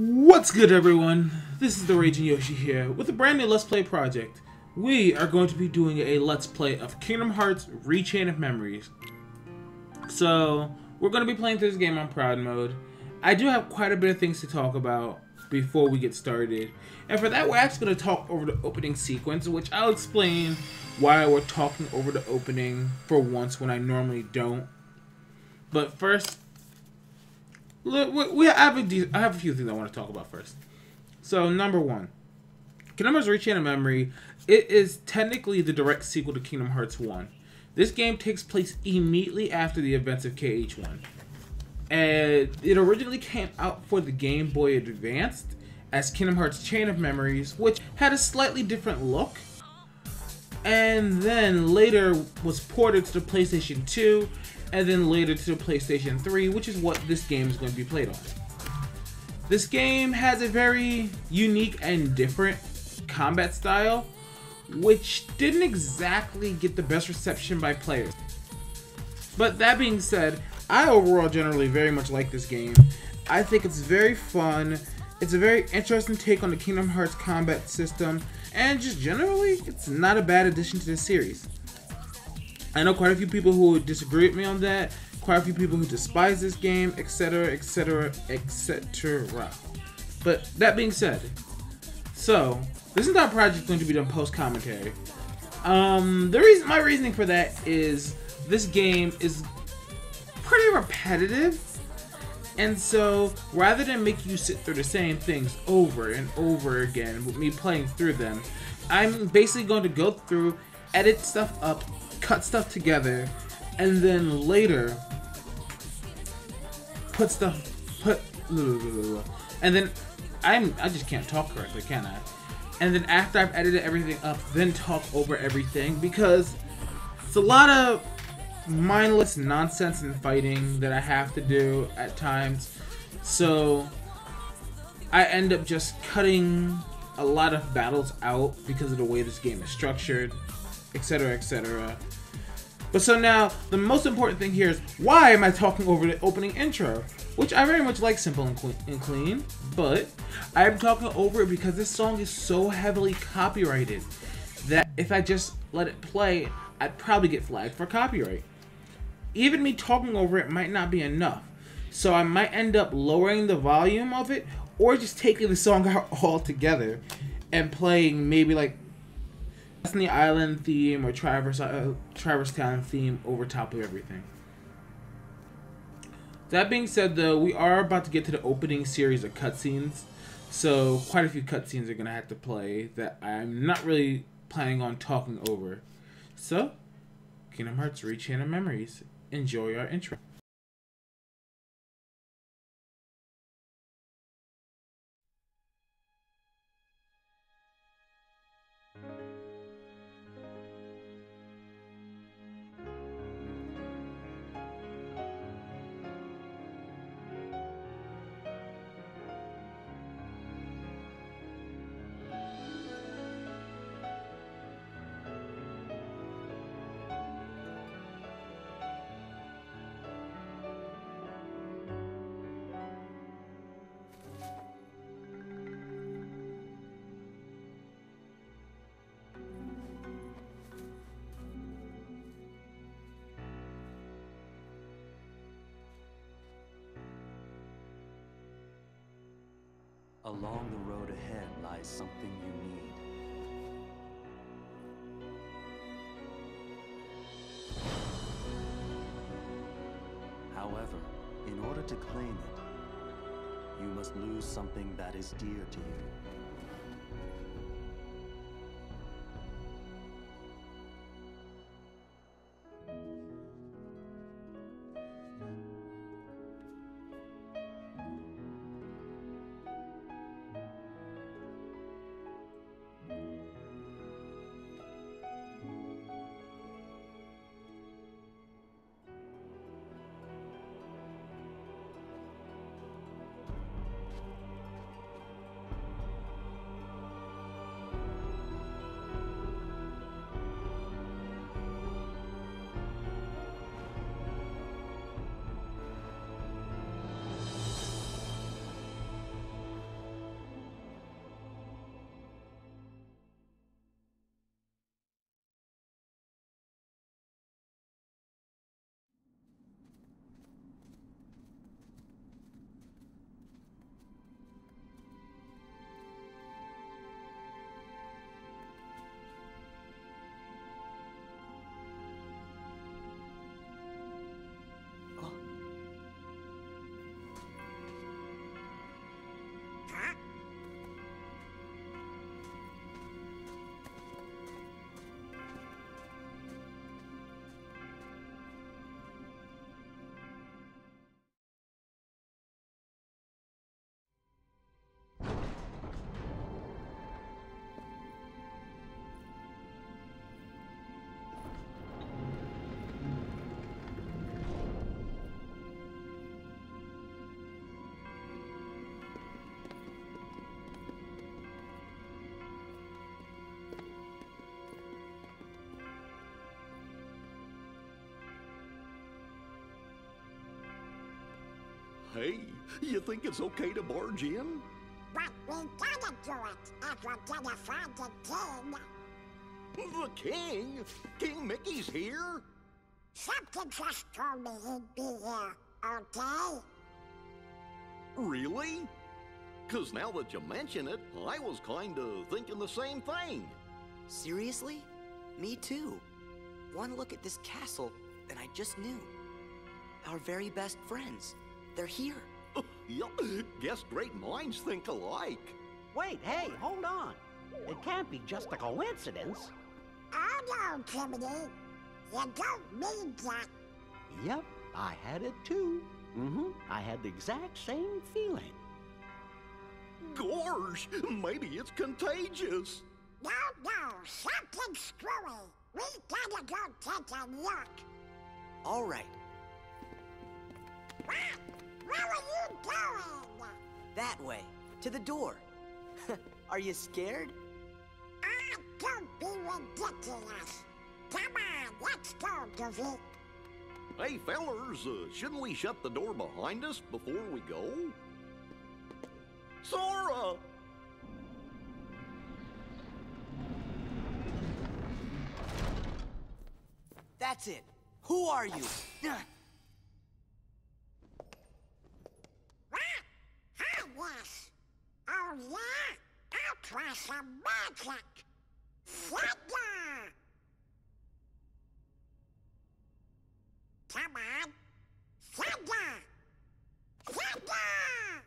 What's good, everyone? This is the RagingYoshi here with a brand new Let's Play project. We are going to be doing a Let's Play of Kingdom Hearts Rechain of Memories. So, we're going to be playing through this game on Proud Mode. I do have quite a bit of things to talk about before we get started. And for that, we're actually going to talk over the opening sequence, which I'll explain why we're talking over the opening for once when I normally don't. But first, I have a few things I want to talk about first. So, number one, Kingdom Hearts Rechain of Memory, it is technically the direct sequel to Kingdom Hearts 1. This game takes place immediately after the events of KH1. And it originally came out for the Game Boy Advance as Kingdom Hearts Chain of Memories, which had a slightly different look. And then later was ported to the PlayStation 2, and then later to the PlayStation 3, which is what this game is going to be played on. This game has a very unique and different combat style, which didn't exactly get the best reception by players. But that being said, I overall generally very much like this game. I think it's very fun, it's a very interesting take on the Kingdom Hearts combat system, and just generally, it's not a bad addition to the series. I know quite a few people who would disagree with me on that, quite a few people who despise this game, etc, etc, etc. But that being said, so this entire project is going to be done post-commentary. My reasoning for that is this game is pretty repetitive, and so rather than make you sit through the same things over and over again with me playing through them, I'm basically going to go through, edit stuff up, cut stuff together, and then later and then I just can't talk correctly, can I? And then after I've edited everything up, then talk over everything, because it's a lot of mindless nonsense and fighting that I have to do at times. So I end up just cutting a lot of battles out because of the way this game is structured, etc, etc. But so now, the most important thing here is, why am I talking over the opening intro? Which I very much like, simple and clean, but I'm talking over it because this song is so heavily copyrighted that if I just let it play, I'd probably get flagged for copyright. Even me talking over it might not be enough, so I might end up lowering the volume of it, or just taking the song out altogether and playing maybe like Destiny Island theme or Traverse Town theme over top of everything. That being said, though, we are about to get to the opening series of cutscenes, so quite a few cutscenes are going to have to play that I'm not really planning on talking over. So, Kingdom Hearts Rechain of Memories. Enjoy our intro. Along the road ahead lies something you need. However, in order to claim it, you must lose something that is dear to you. Hey, you think it's okay to barge in? But we gotta do it if we're gonna find the king. The king? King Mickey's here? Something just told me he'd be here, okay? Really? 'Cause now that you mention it, I was kinda thinking the same thing. Seriously? Me too. One look at this castle, and I just knew. Our very best friends. They're here. Yup, guess great minds think alike. Wait, hey, hold on. It can't be just a coincidence. Oh no, Jiminy. You don't mean that. Yep, I had it too. I had the exact same feeling. Gosh, maybe it's contagious. No, something's screwy. We gotta go take a look. All right, Where are you going? that way, to the door. Are you scared? Ah, don't be ridiculous. Come on, let's go, Goofy. Hey, fellers, shouldn't we shut the door behind us before we go? Sora! That's it. Who are you? What? Hi, yes. Oh, yeah? I'll try some magic. Thunder! Come on. Thunder! Thunder!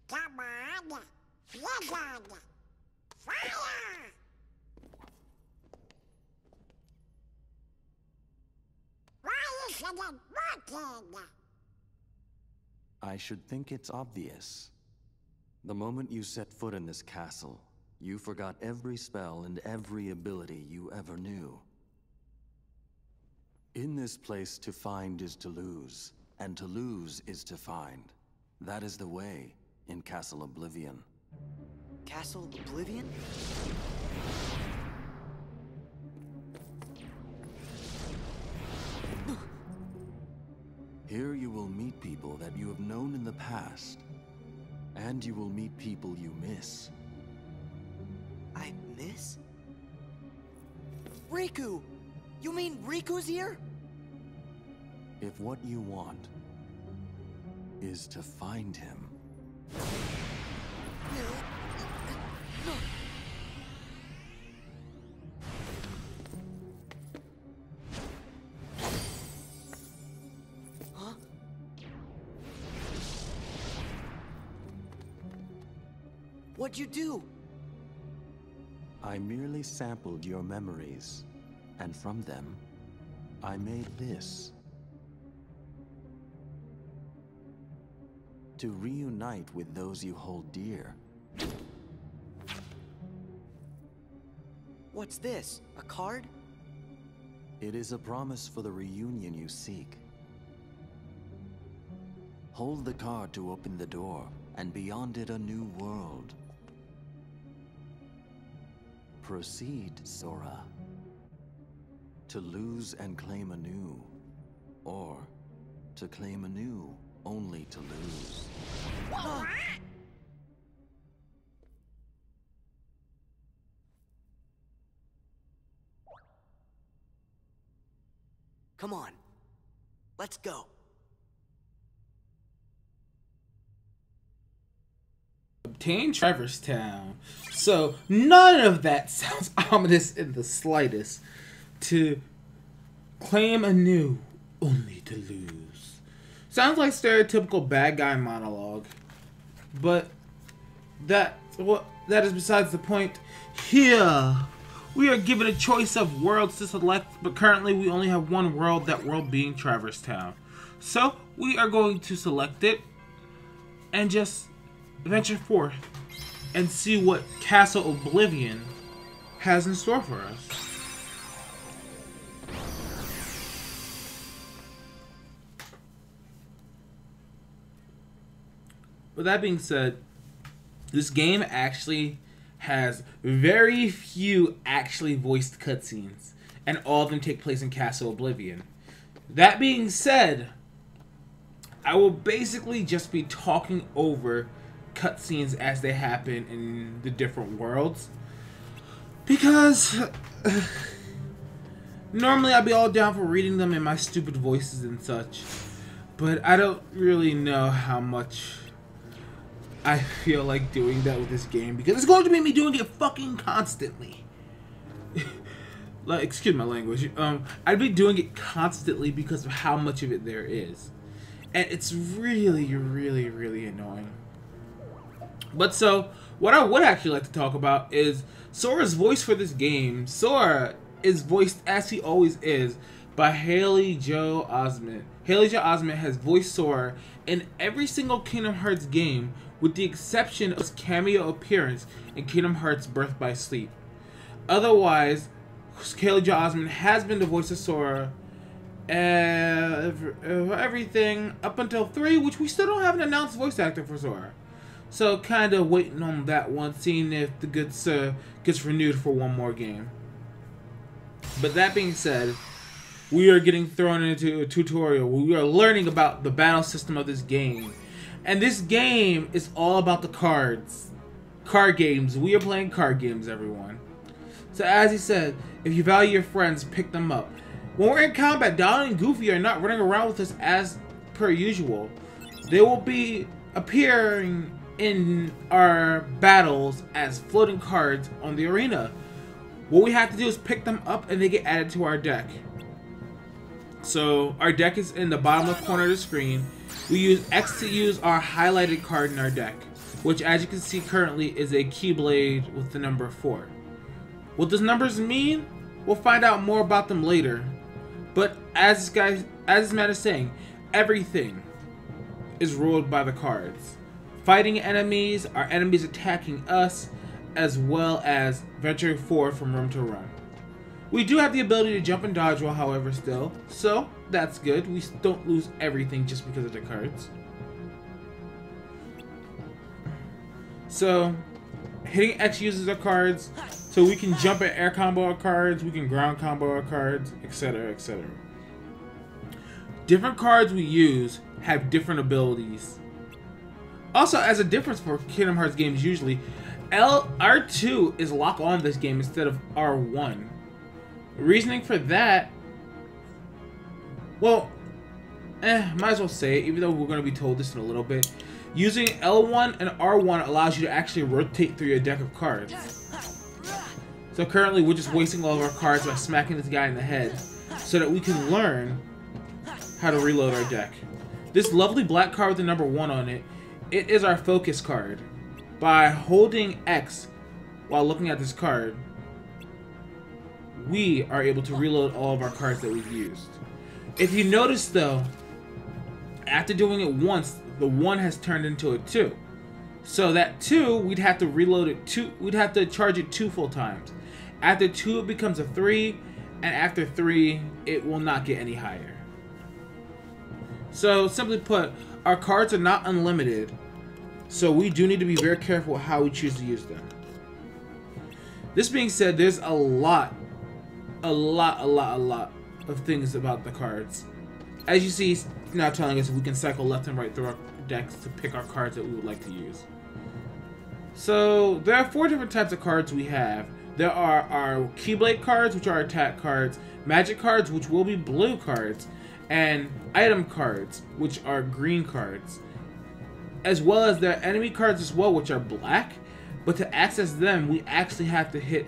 Come on. Blizzard! Fire! Why isn't it working? I should think it's obvious. The moment you set foot in this castle, you forgot every spell and every ability you ever knew. In this place, to find is to lose, and to lose is to find. That is the way in Castle Oblivion. Castle Oblivion? Here you will meet people that you have known in the past, and you will meet people you miss. I miss? Riku! You mean Riku's here? If what you want is to find him, Huh? What'd you do? I merely sampled your memories, and from them, I made this. To reunite with those you hold dear. What's this? A card? It is a promise for the reunion you seek. Hold the card to open the door, and beyond it a new world. Proceed, Sora. To lose and claim anew, or to claim anew only to lose. Come on. Let's go. Obtain Traverse Town. So none of that sounds ominous in the slightest. To claim anew, only to lose. Sounds like stereotypical bad guy monologue. But that is besides the point. Here, we are given a choice of worlds to select, but currently we only have one world, that world being Traverse Town. So we are going to select it and just venture forth and see what Castle Oblivion has in store for us. With that being said, this game actually has very few actually voiced cutscenes, and all of them take place in Castle Oblivion. That being said, I will basically just be talking over cutscenes as they happen in the different worlds. Because normally I'd be all down for reading them in my stupid voices and such. But I don't really know how much I feel like doing that with this game. Because it's going to make me doing it fucking constantly. Like, excuse my language. I'd be doing it constantly because of how much of it there is. And it's really, really, really annoying. But so, what I would actually like to talk about is Sora's voice for this game. Sora is voiced, as he always is, by Haley Joel Osment. Haley Joel Osment has voiced Sora in every single Kingdom Hearts game, with the exception of his cameo appearance in Kingdom Hearts Birth by Sleep. Otherwise, Haley Joel Osment has been the voice of Sora everything up until 3, which we still don't have an announced voice actor for Sora. So kind of waiting on that one, seeing if the good sir gets renewed for one more game. But that being said, we are getting thrown into a tutorial where we are learning about the battle system of this game. And this game is all about the cards. Card games. We are playing card games, everyone. So as he said, if you value your friends, pick them up. When we're in combat, Donald and Goofy are not running around with us as per usual. They will be appearing in our battles as floating cards on the arena. What we have to do is pick them up and they get added to our deck. So our deck is in the bottom left corner of the screen. We use X to use our highlighted card in our deck, which as you can see currently is a Keyblade with the number 4. What those numbers mean? We'll find out more about them later. But as this man is saying, everything is ruled by the cards. Fighting enemies, our enemies attacking us, as well as venturing forward from room to room. We do have the ability to jump and dodge roll, however, still. So, that's good. We don't lose everything just because of the cards. So, hitting X uses our cards. So we can jump and air combo our cards, we can ground combo our cards, etc, etc. Different cards we use have different abilities. Also, as a difference for Kingdom Hearts games usually, R2 is lock on this game instead of R1. Reasoning for that, well, might as well say it, even though we're going to be told this in a little bit. Using L1 and R1 allows you to actually rotate through your deck of cards. So currently we're just wasting all of our cards by smacking this guy in the head so that we can learn how to reload our deck. This lovely black card with the number 1 on it, it is our focus card. By holding X while looking at this card, we are able to reload all of our cards that we've used. If you notice though, after doing it once, the 1 has turned into a 2. So that 2, we'd have to reload it we'd have to charge it 2 full times. After 2, it becomes a 3, and after 3, it will not get any higher. So, simply put, our cards are not unlimited, so we do need to be very careful with how we choose to use them. This being said, there's a lot of things about the cards. As you see, it's now telling us we can cycle left and right through our decks to pick our cards that we would like to use. So, there are 4 different types of cards we have. There are our Keyblade cards, which are attack cards, magic cards, which will be blue cards, and item cards, which are green cards. As well as there are enemy cards as well, which are black, but to access them, we actually have to hit,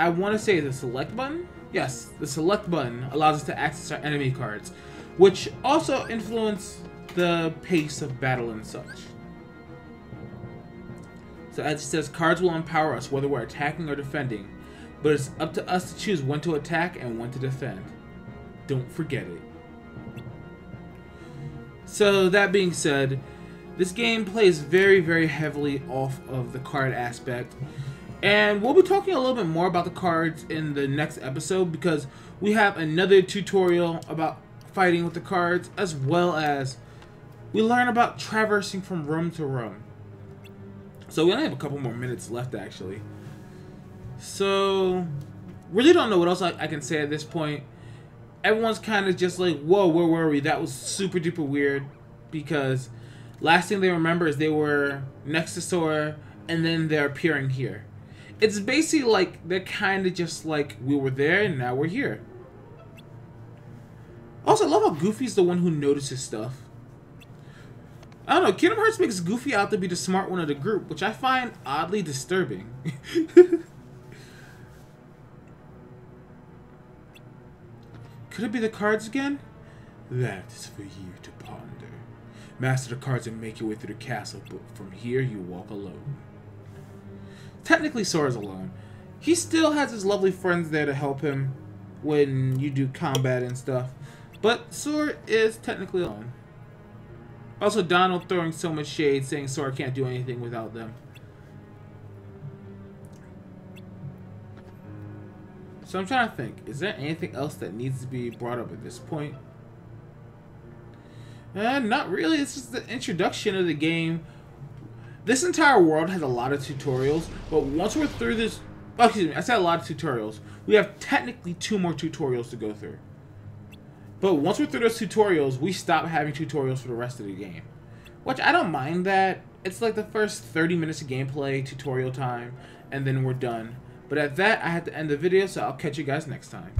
I want to say the select button? Yes, the select button allows us to access our enemy cards, which also influence the pace of battle and such. So as it says, cards will empower us whether we're attacking or defending, but it's up to us to choose when to attack and when to defend. Don't forget it. So that being said, this game plays very, very heavily off of the card aspect. And we'll be talking a little bit more about the cards in the next episode because we have another tutorial about fighting with the cards, as well as we learn about traversing from room to room. So we only have a couple more minutes left, actually. So, really don't know what else I can say at this point. everyone's kind of just like, whoa, where were we? That was super duper weird, because last thing they remember is they were next to Sora, and then they're appearing here. It's basically like they're kind of just like, we were there and now we're here. Also, I love how Goofy's the one who notices stuff. I don't know, Kingdom Hearts makes Goofy out to be the smart one of the group, which I find oddly disturbing. Could it be the cards again? That is for you to ponder. Master the cards and make your way through the castle, but from here you walk alone. Technically, Sora's alone. He still has his lovely friends there to help him when you do combat and stuff. But Sora is technically alone. Also, Donald throwing so much shade, saying Sora can't do anything without them. So I'm trying to think, is there anything else that needs to be brought up at this point? Not really, it's just the introduction of the game. This entire world has a lot of tutorials, but once we're through this... Oh, excuse me, I said a lot of tutorials. We have technically 2 more tutorials to go through. But once we're through those tutorials, we stop having tutorials for the rest of the game. Which, I don't mind that. It's like the first 30 minutes of gameplay, tutorial time, and then we're done. But at that, I have to end the video, so I'll catch you guys next time.